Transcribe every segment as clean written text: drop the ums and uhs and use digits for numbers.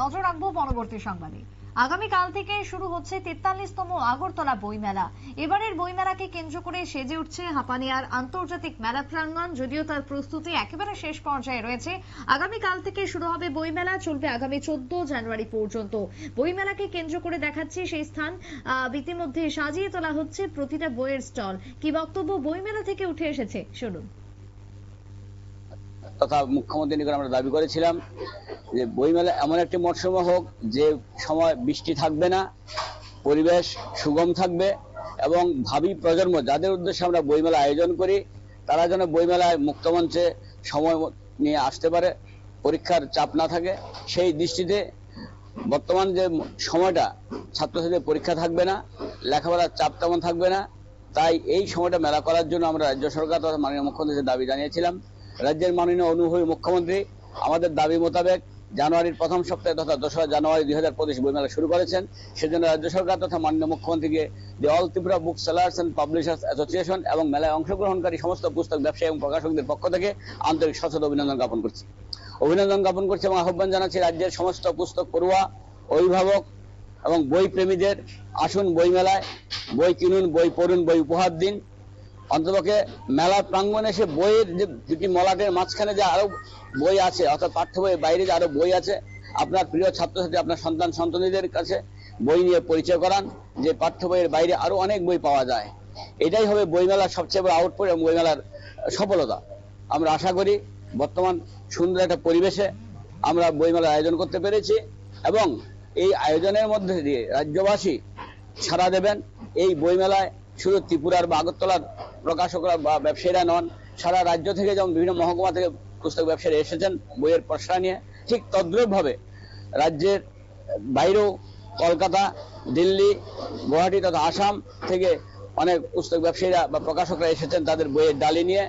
নজর রাখবো পরবর্তী সংবাদে। আগামীকাল থেকে শুরু হচ্ছে ৪৩তম আগরতলা বইমেলা। এবারের বইমেলাকে কেন্দ্র করে সেজে উঠছে হাপানিয়ার আন্তর্জাতিক মেলা প্রাঙ্গণ। যদিও তার প্রস্তুতি একেবারে শেষ পর্যায়ে রয়েছে। আগামীকাল থেকে শুরু হবে বইমেলা, চলবে আগামী 14 জানুয়ারি পর্যন্ত। বইমেলাকে কেন্দ্র করে দেখাচ্ছে সেই স্থান ইতিমধ্যে সাজিয়ে তোলা হচ্ছে প্রতিটা বইয়ের স্টল। কি বক্তব্য বইমেলা থেকে উঠে এসেছে শুনুন। তথা মুখ্যমন্ত্রীর নিকট আমরা দাবি করেছিলাম যে বইমেলা এমন একটি মরশুম হোক যে সময় বৃষ্টি থাকবে না, পরিবেশ সুগম থাকবে এবং ভাবি প্রজন্ম যাদের উদ্দেশ্যে আমরা বইমেলা আয়োজন করি তারা যেন বইমেলায় মুক্তমঞ্চে সময় নিয়ে আসতে পারে, পরীক্ষার চাপ না থাকে। সেই দৃষ্টিতে বর্তমান যে সময়টা ছাত্রছাত্রীদের পরীক্ষা থাকবে না, লেখাপড়ার চাপ তেমন থাকবে না, তাই এই সময়টা মেলা করার জন্য আমরা রাজ্য সরকার তথা মাননীয় মুখ্যমন্ত্রীর দাবি জানিয়েছিলাম। রাজ্যের মাননীয় অনুভবী মুখ্যমন্ত্রী আমাদের দাবি মোতাবেক জানুয়ারির প্রথম সপ্তাহে তথা ২রা জানুয়ারি ২০২৫ বইমেলা শুরু করেছেন। সেজন্য রাজ্য সরকার তথা মাননীয় মুখ্যমন্ত্রীকে the all Tripura book sellers and publishers association এবং মেলায় অংশগ্রহণকারী সমস্ত পুস্তক ব্যবসায়ী এবং প্রকাশকদের পক্ষ থেকে আন্তরিক সশ্রদ্ধ অভিনন্দন জ্ঞাপন করছি এবং আহ্বান জানাচ্ছি রাজ্যের সমস্ত পুস্তক পড়ুয়া, অভিভাবক এবং বই প্রেমীদের আসুন বইমেলায়, বই কিনুন, বই পড়ুন, বই উপহার দিন। অন্ততপক্ষে মেলা প্রাঙ্গণে এসে বইয়ের যে দুটি মলাটের মাঝখানে যে আরো বই আছে, অর্থাৎ পাঠ্য বইয়ের বাইরে যে আরো বই আছে, আপনার প্রিয় ছাত্রছাত্রী আপনার সন্তান সন্ততিদের কাছে বই নিয়ে পরিচয় করান যে পাঠ্য বইয়ের বাইরে আরো অনেক বই পাওয়া যায়। এটাই হবে বইমেলার সবচেয়ে বড় আউটপুট এবং বইমেলার সফলতা। আমরা আশা করি বর্তমান সুন্দর একটা পরিবেশে আমরা বইমেলার আয়োজন করতে পেরেছি এবং এই আয়োজনের মধ্যে দিয়ে রাজ্যবাসী সাড়া দেবেন। এই বইমেলায় শুধু ত্রিপুরার বা আগরতলার প্রকাশকরা বা ব্যবসায়ীরা নন, সারা রাজ্য থেকে যেমন বিভিন্ন মহকুমা থেকে পুস্তক ব্যবসায়ী এসেছেন বইয়ের পসরা নিয়ে, ঠিক তদ্রূপভাবে রাজ্যের বাইরেও কলকাতা, দিল্লি, গুয়াহাটি তথা আসাম থেকে অনেক পুস্তক ব্যবসায়ীরা বা প্রকাশকরা এসেছেন তাদের বইয়ের ডালি নিয়ে।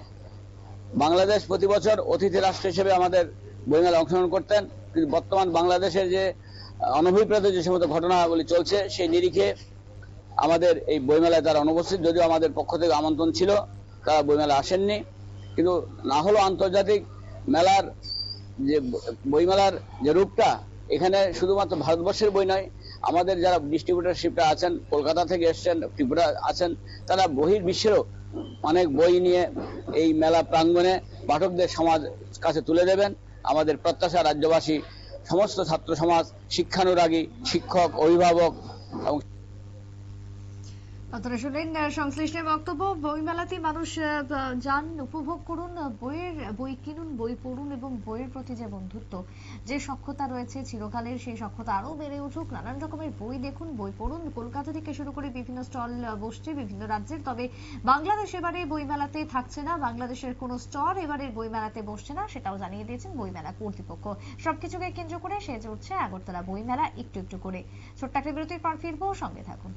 বাংলাদেশ প্রতি বছর অতিথি রাষ্ট্র হিসেবে আমাদের বইমেলায় অংশগ্রহণ করতেন, কিন্তু বর্তমান বাংলাদেশের যে অনভিপ্রেত যে সমস্ত ঘটনাগুলি চলছে সেই নিরিখে আমাদের এই বইমেলায় তারা অনুপস্থিত। যদিও আমাদের পক্ষ থেকে আমন্ত্রণ ছিল, তারা বইমেলা আসেননি। কিন্তু না হলো আন্তর্জাতিক মেলার যে বইমেলার যে রূপটা, এখানে শুধুমাত্র ভারতবর্ষের বই নয়, আমাদের যারা ডিস্ট্রিবিউটারশিপরা আছেন, কলকাতা থেকে এসছেন, ত্রিপুরা আছেন, তারা বহির্বিশ্বেরও অনেক বই নিয়ে এই মেলা প্রাঙ্গণে পাঠকদের সমাজ কাছে তুলে দেবেন। আমাদের প্রত্যাশা রাজ্যবাসী, সমস্ত ছাত্র সমাজ, শিক্ষানুরাগী, শিক্ষক, অভিভাবক এবং আপনারা শুনলেন সংশ্লিষ্ট বক্তব্য। বইমেলাতে মানুষ যান, উপভোগ করুন, বই কিনুন, বই পড়ুন এবং বইয়ের প্রতি যে বন্ধুত্ব, যে সখ্যতা রয়েছে চিরকালের, সেই সখ্যতা আরো বেড়ে উঠুক। নানান রকমের বই দেখুন, বই পড়ুন। কলকাতা থেকে শুরু করে বিভিন্ন স্টল বসছে বিভিন্ন রাজ্যের। তবে বাংলাদেশ এবারে বইমেলাতে থাকছে না, বাংলাদেশের কোনো স্টল এবারে বইমেলাতে বসছে না, সেটাও জানিয়ে দিয়েছেন বইমেলা কর্তৃপক্ষ। সবকিছুকে কেন্দ্র করে সেজে উঠছে আগরতলা বইমেলা একটু একটু করে। ছোট্ট একটা বিরতির পর ফিরবো, সঙ্গে থাকুন।